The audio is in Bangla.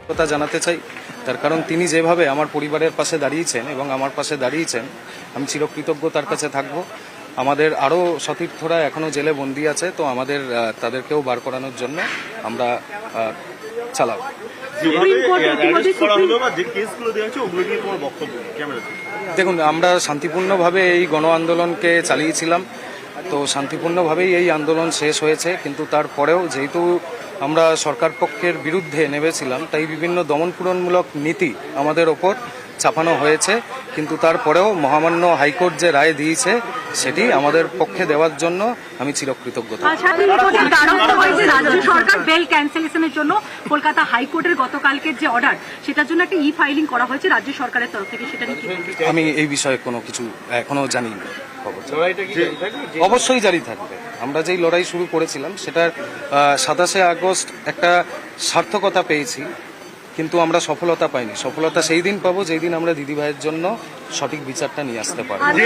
কথা জানাতে চাই, তার কারণ তিনি যেভাবে আমার পরিবারের পাশে দাঁড়িয়েছেন এবং আমার পাশে দাঁড়িয়েছেন, আমি চিরকৃতজ্ঞ তার কাছে থাকব। আমাদের আরও সতীর্থরা এখনও জেলে বন্দী আছে, তো আমাদের তাদেরকেও বার করানোর জন্য আমরা চালাব। দেখুন, আমরা শান্তিপূর্ণভাবে এই গণ আন্দোলনকে চালিয়েছিলাম, তো শান্তিপূর্ণভাবেই এই আন্দোলন শেষ হয়েছে। কিন্তু তারপরেও যেহেতু আমরা সরকার পক্ষের বিরুদ্ধে নেমেছিলাম, তাই বিভিন্ন দমনপীড়নমূলক নীতি আমাদের ওপর চাপানো হয়েছে। কিন্তু তারপরেও মহামান্য হাইকোর্ট যে রায় দিয়েছে সেটি আমাদের পক্ষে দেওয়ার জন্য আমি চিরকৃতজ্ঞ। রাজ্য সরকার বেল ক্যান্সেলেশনের জন্য কলকাতা হাইকোর্টের গতকালকের যে অর্ডার, সেটার জন্য একটা ফাইলিং করা হয়েছে রাজ্য সরকারের তরফ থেকে, সেটা নিয়ে আমি এই বিষয়ে কোনো কিছু এখনো জানি না। অবশ্যই জারি থাকবে। আমরা যেই লড়াই শুরু করেছিলাম সেটার 27শে আগস্ট একটা সার্থকতা পেয়েছি, কিন্তু আমরা সফলতা পাইনি। সফলতা সেই দিন পাবো যেই দিন আমরা দিদিভাইয়ের জন্য সঠিক বিচারটা নিয়ে আসতে পারবো।